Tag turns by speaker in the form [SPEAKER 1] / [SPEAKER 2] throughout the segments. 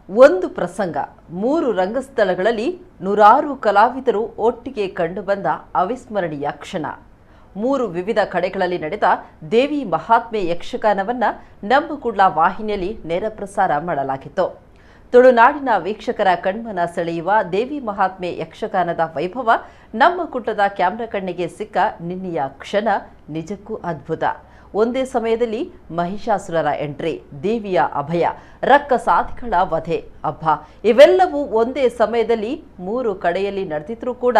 [SPEAKER 1] ಒಂದು ಪ್ರಸಂಗ, 3 ರಂಗಸ್ಥಳಗಳಲ್ಲಿ ನೂರಾರು ಕಲಾವಿದರು ಒಟ್ಟಿಗೆ ಕಂಡುಬಂದ ಅವಿಸ್ಮರಣೀಯ ಕ್ಷಣ. 3 ವಿವಿಧ ಕಡೆಗಳಲ್ಲಿ ನಡೆದ ದೇವಿ ಮಹಾತ್ಮೆ ಯಕ್ಷಗಾನವನ್ನ ನಮ್ಮ ಕುಡ್ಲ ವಾಹಿನಿಯಲ್ಲಿ ನೇರ ಪ್ರಸಾರ ಮಾಡಲಾಗಿತ್ತು. ತುಳುನಾಡಿನ ವೀಕ್ಷಕರ ಕಣ್ಮನ ಸೆಳೆಯುವ ದೇವಿ ಮಹಾತ್ಮೆ ಯಕ್ಷಗಾನದ ವೈಭವ ನಮ್ಮ ಕುಟ್ಟದ ಕ್ಯಾಮ್ರಾ ಕಣ್ಣಿಗೆ ಸಿಕ್ಕ ನಿನ್ನೆಯ ಕ್ಷಣ ನಿಜಕ್ಕೂ ಅದ್ಭುತ. ಒಂದೇ ಸಮಯದಲ್ಲಿ ಮಹಿಷಾಸುರರ ಎಂಟ್ರಿ, ದೇವಿಯ ಅಭಯ, ರಕ್ಕಸಾಧಿಗಳ ವಧೆ, ಅಬ್ಬಾ ಇವೆಲ್ಲವೂ ಒಂದೇ ಸಮಯದಲ್ಲಿ 3 ಕಡೆಯಲ್ಲಿ ನಡೆದಿದ್ರೂ ಕೂಡ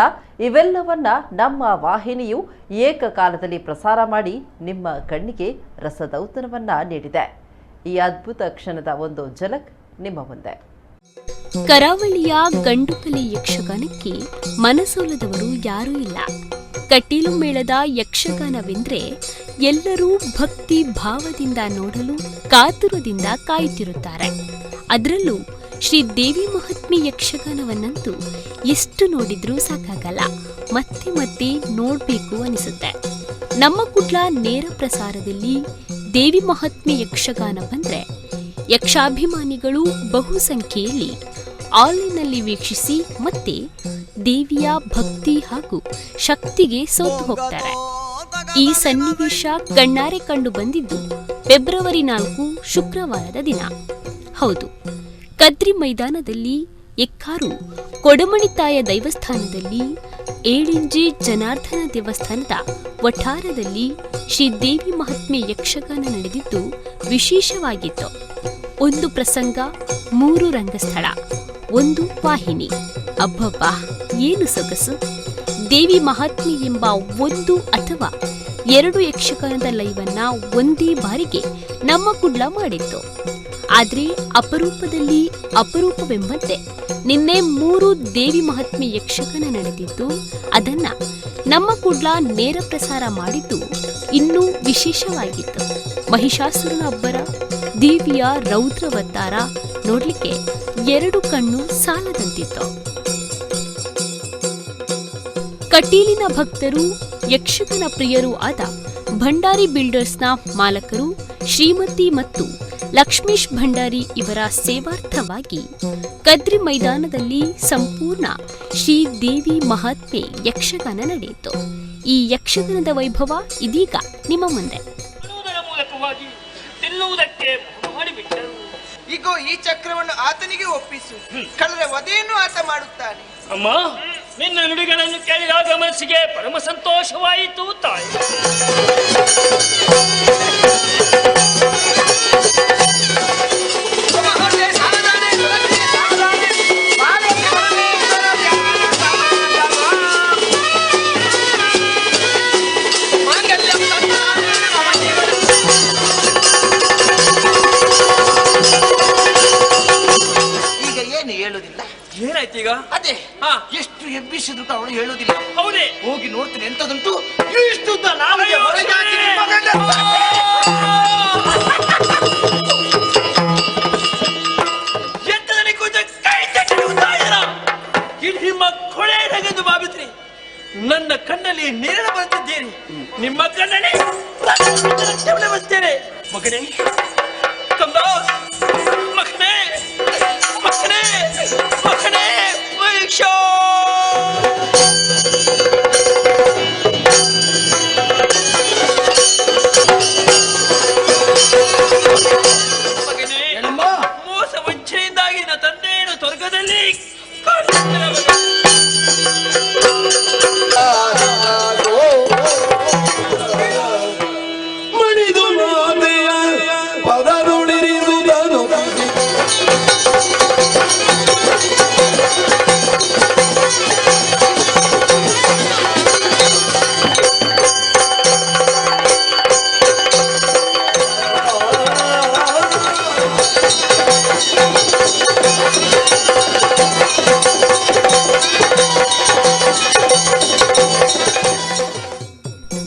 [SPEAKER 1] ಇವೆಲ್ಲವನ್ನ ನಮ್ಮ ವಾಹಿನಿಯು ಏಕಕಾಲದಲ್ಲಿ ಪ್ರಸಾರ ಮಾಡಿ ನಿಮ್ಮ ಕಣ್ಣಿಗೆ ರಸದೌತಣವನ್ನ ನೀಡಿದೆ. ಈ ಅದ್ಭುತ ಕ್ಷಣದ ಒಂದು ಝಲಕ್ ನಿಮ್ಮ ಮುಂದೆ.
[SPEAKER 2] ಕರಾವಳಿಯ ಗಂಡುಕಲೆ ಯಕ್ಷಗಾನಕ್ಕೆ ಮನಸೋಲದವರು ಯಾರೂ ಇಲ್ಲ. ಕಟೀಲು ಮೇಳದ ಯಕ್ಷಗಾನವೆಂದರೆ ಎಲ್ಲರೂ ಭಕ್ತಿ ಭಾವದಿಂದ ನೋಡಲು ಕಾತುರದಿಂದ ಕಾಯುತ್ತಿರುತ್ತಾರೆ. ಅದರಲ್ಲೂ ಶ್ರೀ ದೇವಿ ಮಹಾತ್ಮೆ ಯಕ್ಷಗಾನವನ್ನಂತೂ ಎಷ್ಟು ನೋಡಿದ್ರೂ ಸಾಕಾಗಲ್ಲ, ಮತ್ತೆ ಮತ್ತೆ ನೋಡಬೇಕು ಅನಿಸುತ್ತೆ. ನಮ್ಮ ಕುಡ್ಲ ನೇರ ಪ್ರಸಾರದಲ್ಲಿ ದೇವಿ ಮಹಾತ್ಮೆ ಯಕ್ಷಗಾನ ಬಂದರೆ ಯಕ್ಷಾಭಿಮಾನಿಗಳು ಬಹುಸಂಖ್ಯೆಯಲ್ಲಿ ಆನ್ಲೈನ್ನಲ್ಲಿ ವೀಕ್ಷಿಸಿ ಮತ್ತೆ ದೇವಿಯ ಭಕ್ತಿ ಹಾಗೂ ಶಕ್ತಿಗೆ ಸೋತು ಹೋಗ್ತಾರೆ. ಈ ಸನ್ನಿವೇಶ ಕಣ್ಣಾರೆ ಕಂಡು ಬಂದಿದ್ದು ಫೆಬ್ರವರಿ 4 ಶುಕ್ರವಾರದ ದಿನ. ಹೌದು, ಕದ್ರಿ ಮೈದಾನದಲ್ಲಿ ಎಕ್ಕಾರು ಕೊಡಮಣಿತಾಯ ದೈವಸ್ಥಾನದಲ್ಲಿ ಏಳಿಂಜಿ ಜನಾರ್ದನ ದೇವಸ್ಥಾನದ ವಠಾರದಲ್ಲಿ ಶ್ರೀ ದೇವಿ ಮಹಾತ್ಮೆ ಯಕ್ಷಗಾನ ನಡೆದಿದ್ದು ವಿಶೇಷವಾಗಿತ್ತು. ಒಂದು ಪ್ರಸಂಗ, 3 ರಂಗಸ್ಥಳ, 1 ವಾಹಿನಿ. ಅಬ್ಬಬ್ಬಾ, ಏನು ಸೊಗಸು! ದೇವಿ ಮಹಾತ್ಮೆ ಎಂಬ 1 ಅಥವಾ 2 ಯಕ್ಷಗಾನದ ಲೈವನ್ನ ಒಂದೇ ಬಾರಿಗೆ ನಮ್ಮ ಕುಡ್ಲ ಮಾಡಿತ್ತು. ಆದರೆ ಅಪರೂಪದಲ್ಲಿ ಅಪರೂಪವೆಂಬಂತೆ ನಿನ್ನೆ 3 ದೇವಿ ಮಹಾತ್ಮೆ ಯಕ್ಷಗಾನ ನಡೆದಿದ್ದು ಅದನ್ನ ನಮ್ಮ ಕುಡ್ಲ ನೇರ ಪ್ರಸಾರ ಮಾಡಿದ್ದು ಇನ್ನೂ ವಿಶೇಷವಾಗಿತ್ತು. ಮಹಿಷಾಸುರನ ಅಬ್ಬರ, ದೇವಿಯ ರೌದ್ರವತಾರ ನೋಡ್ಲಿಕ್ಕೆ 2 ಕಣ್ಣು ಸಾಲದಂತಿತ್ತು. ಕಟೀಲಿನ ಭಕ್ತರು, ಯಕ್ಷಗಾನ ಪ್ರಿಯರೂ ಆದ ಭಂಡಾರಿ ಬಿಲ್ಡರ್ಸ್ನ ಮಾಲಕರು ಶ್ರೀಮತಿ ಮತ್ತು ಲಕ್ಷ್ಮೀಶ್ ಭಂಡಾರಿ ಇವರ ಸೇವಾರ್ಥವಾಗಿ ಕದ್ರಿ ಮೈದಾನದಲ್ಲಿ ಸಂಪೂರ್ಣ ಶ್ರೀ ದೇವಿ ಮಹಾತ್ಮೆ ಯಕ್ಷಗಾನ ನಡೆಯಿತು. ಈ ಯಕ್ಷಗಾನದ ವೈಭವ ಇದೀಗ ನಿಮ್ಮ ಮುಂದೆ.
[SPEAKER 3] ಈಗ ಈ ಚಕ್ರವನ್ನು ಆತನಿಗೆ ಒಪ್ಪಿಸು, ಕಳ್ಳರ ವಧೆಯನ್ನು ಆತ ಮಾಡುತ್ತಾನೆ.
[SPEAKER 4] ಅಮ್ಮ, ನಿನ್ನ ನುಡಿಗಳನ್ನು ಕೇಳಿದಾಗ ಮನಸ್ಸಿಗೆ ಪರಮ ಸಂತೋಷವಾಯಿತು ತಾಯಿ.
[SPEAKER 3] ಏನಾಯ್ತು ಈಗ? ಅದೇ ಎಷ್ಟು ಎಬ್ಬಿಸಿದ್ರು ಅವಳು ಹೇಳೋದಿಲ್ಲ.
[SPEAKER 4] ಹೌದೇ?
[SPEAKER 3] ಹೋಗಿ ನೋಡ್ತೀನಿ ಎಂತದಂಟು. ಇಷ್ಟು ಎಂತದಲ್ಲಿ ಕೂತ ಕೈ ನಿಮ್ಮ ಕೊಳೆ ನಗೆಂದು ಭಾವಿಸ್ರಿ. ನನ್ನ ಕಣ್ಣಲ್ಲಿ ನೀರನ್ನು ಬರುತ್ತಿದ್ದೇನೆ, ನಿಮ್ಮ ಕಣ್ಣಲ್ಲಿ ಬರ್ತೇನೆ. ಮಗನೇ, ಕಂದ, ಮಗನೇ, ಮಗನೇ, ಮಗನೇ, ವೀಕ್ಷೋ. ಮಗನೇ, ಮೋಸ ವಂಚನೆಯಿಂದಾಗಿ ನನ್ನ ತಂದೆಯನ್ನು ಸ್ವರ್ಗದಲ್ಲಿ
[SPEAKER 5] ಮಣಿದು ಮಾತೆಯ ಪದರುಳಿರಿದುದನು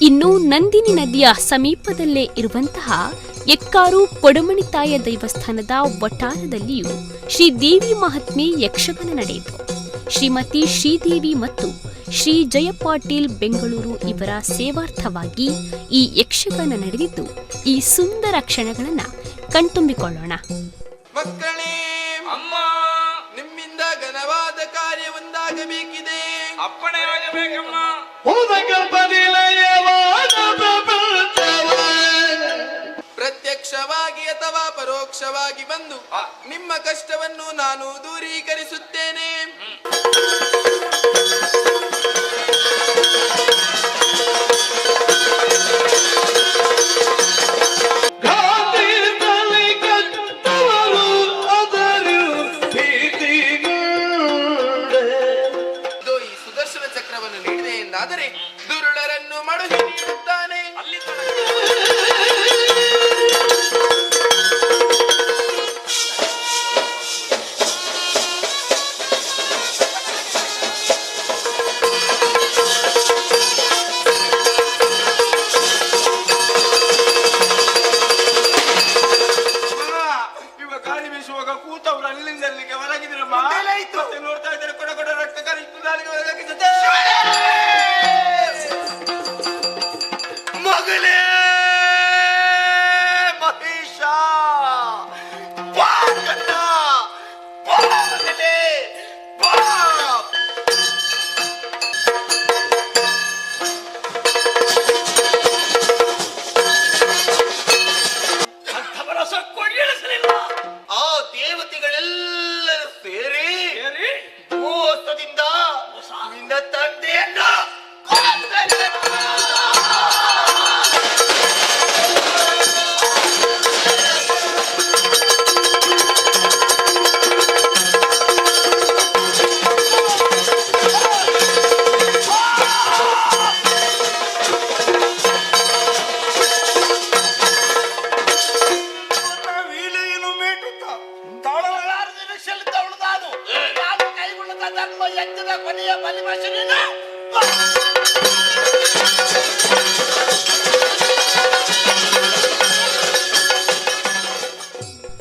[SPEAKER 2] ಇನ್ನು ನಂದಿನಿ ನದಿಯ ಸಮೀಪದಲ್ಲೇ ಇರುವಂತಹ ಎಕ್ಕಾರು ಕೊಡಮಣಿತಾಯ ದೈವಸ್ಥಾನದ ವಠಾರದಲ್ಲಿಯೂ ಶ್ರೀ ದೇವಿ ಮಹಾತ್ಮೆ ಯಕ್ಷಗಾನ ನಡೆಯಿತು. ಶ್ರೀಮತಿ ಶ್ರೀದೇವಿ ಮತ್ತು ಶ್ರೀ ಜಯ ಪಾಟೀಲ್ ಬೆಂಗಳೂರು ಇವರ ಸೇವಾರ್ಥವಾಗಿ ಈ ಯಕ್ಷಗಾನ ನಡೆದಿದ್ದು ಈ ಸುಂದರ ಕ್ಷಣಗಳನ್ನು ಕಣ್ತುಂಬಿಕೊಳ್ಳೋಣ.
[SPEAKER 3] ಮಕ್ಕಳೇ, ಅಮ್ಮ ಘನವಾದ ಕಾರ್ಯ ಒಂದಾಗಬೇಕಿದೆ.
[SPEAKER 4] ಅಪ್ಪಣೆ ಆಗಬೇಕಮ್ಮ.
[SPEAKER 3] ಪ್ರತ್ಯಕ್ಷವಾಗಿ ಅಥವಾ ಪರೋಕ್ಷವಾಗಿ ಬಂದು ನಿಮ್ಮ ಕಷ್ಟವನ್ನು ನಾನು ದೂರೀಕರಿಸುತ್ತೇನೆ. ಈ ಸುದರ್ಶನ ಚಕ್ರವನ್ನು ನೀಡಿದೆ ಎಂದಾದರೆ ದುರುಳರನ್ನು ಮಡುಹಿ ನೀಡುತ್ತಾನೆ.
[SPEAKER 5] ಇವ ಗಾಳಿ ಬೀಸುವಾಗ ಕೂತವ್ರು ಅಲ್ಲಿಂದ ಅಲ್ಲಿಗೆ ಹೊರಗಿದ್ರಮ್ಮ. ಮತ್ತೆ ನೋಡ್ತಾ ಇದ್ದಾರೆ ಕೊಡ ಕೊಡ ರಕ್ತ ಕರಿತು ನಾಲಿಗೆ ಹೊರಗಾಕಿಸುತ್ತೆ. ಮಗನೇ ಮಹೇಶ, ಬಾ ಕಣ್ಣ, ಬಾ ಮಗನೇ, ಬಾ.
[SPEAKER 4] ಅಂಥವರ ಸೊಕ್ಕೊಡಿಸಲಿಲ್ಲ.
[SPEAKER 5] ಆ ದೇವತೆಗಳೆಲ್ಲರೂ ಸೇರಿ ಮೋಸದಿಂದ ನಿನ್ನ ತಂದೆಯನ್ನು ಕೊಂದರು. ವೀಣೆಯನ್ನು ಮೇಟುತ್ತ ತಾಳಲಾರದೆ ಶೆಲ್ತವಳು ನಾನು. ನಾನು ಕೈಗೊಳ್ಳುತ್ತ ಧರ್ಮ ಯಜ್ಞದ ಕೊನೆಯ ಬಲಿವಶನೇನು?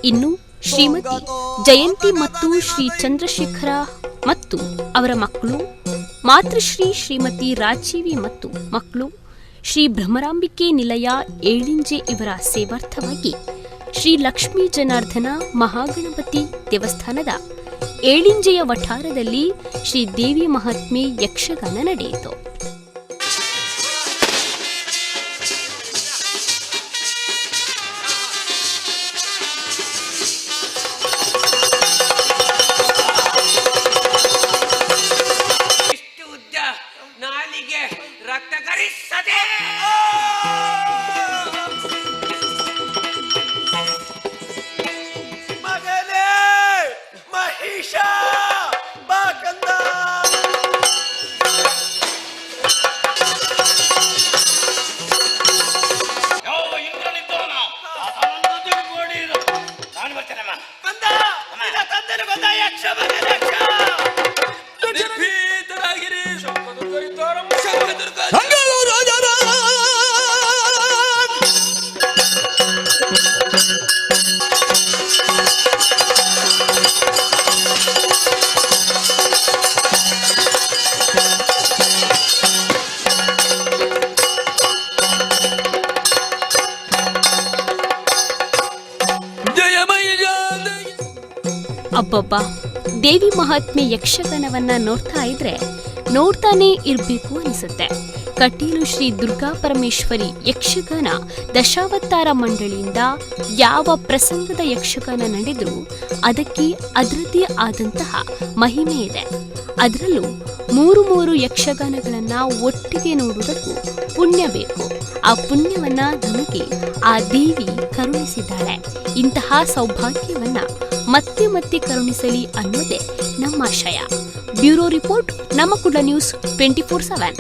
[SPEAKER 2] ಇನ್ನು ಶ್ರೀಮತಿ ಜಯಂತಿ ಮತ್ತು ಶ್ರೀ ಚಂದ್ರಶೇಖರ ಮತ್ತು ಅವರ ಮಕ್ಕಳು, ಮಾತೃಶ್ರೀ ಶ್ರೀಮತಿ ರಾಜೀವಿ ಮತ್ತು ಮಕ್ಕಳು, ಶ್ರೀ ಭ್ರಮರಾಂಬಿಕೆ ನಿಲಯ ಏಳಿಂಜೆ ಇವರ ಸೇವಾರ್ಥವಾಗಿ ಶ್ರೀ ಲಕ್ಷ್ಮೀ ಜನಾರ್ದನ ಮಹಾಗಣಪತಿ ದೇವಸ್ಥಾನದ ಏಳಿಂಜೆಯ ವಠಾರದಲ್ಲಿ ಶ್ರೀ ದೇವಿ ಮಹಾತ್ಮೆ ಯಕ್ಷಗಾನ ನಡೆಯಿತು.
[SPEAKER 4] ಇಷ್ಟು ಉದ್ದ ನಾಲಿಗೆ ರಕ್ತ ಕರಿಸದೆ.
[SPEAKER 5] ಮಗನೇ ಮಹೇಶ, ಬಾ ಕಂದ.
[SPEAKER 4] ಯಾವ ಇಂದ್ರನಿದ್ದವನ ಆತನನ್ನು ತಿಳ್ಕೊಂಡಿರು. ನಾನು ಬರ್ತೇನಮ್ಮ.
[SPEAKER 5] ಕಂದ, ನಿನ್ನ ತಂದೆನು ಬಂದ ಯಕ್ಷ ಮಗನ ಯಕ್ಷ.
[SPEAKER 4] ನಿರ್ಭೀತರಾಗಿರಿ. ಶಂಕದುರ್ಗ
[SPEAKER 2] ಅಬ್ಬಬ್ಬ, ದೇವಿ ಮಹಾತ್ಮೆ ಯಕ್ಷಗಾನವನ್ನ ನೋಡ್ತಾ ಇದ್ರೆ ನೋಡ್ತಾನೇ ಇರ್ಬೇಕು ಅನಿಸುತ್ತೆ. ಕಟೀಲು ಶ್ರೀ ದುರ್ಗಾ ಪರಮೇಶ್ವರಿ ಯಕ್ಷಗಾನ ದಶಾವತಾರ ಮಂಡಳಿಯಿಂದ ಯಾವ ಪ್ರಸಂಗದ ಯಕ್ಷಗಾನ ನಡೆದರೂ ಅದಕ್ಕೆ ಅದರದ್ದೇ ಆದಂತಹ ಮಹಿಮೆ ಇದೆ. ಅದರಲ್ಲೂ ಮೂರು ಯಕ್ಷಗಾನಗಳನ್ನ ಒಟ್ಟಿಗೆ ನೋಡುವುದಕ್ಕೂ ಪುಣ್ಯ ಬೇಕು. ಆ ಪುಣ್ಯವನ್ನ ನಮಗೆ ಆ ದೇವಿ ಕರುಣಿಸಿದ್ದಾಳೆ. ಇಂತಹ ಸೌಭಾಗ್ಯವನ್ನ ಮತ್ತೆ ಮತ್ತೆ ಕರುಣಿಸಲಿ ಅನ್ನೋದೇ ನಮ್ಮ ಆಶಯ. ಬ್ಯೂರೋ ರಿಪೋರ್ಟ್, ನಮ್ಮ ಕುಡ್ಲ ನ್ಯೂಸ್ 24/7.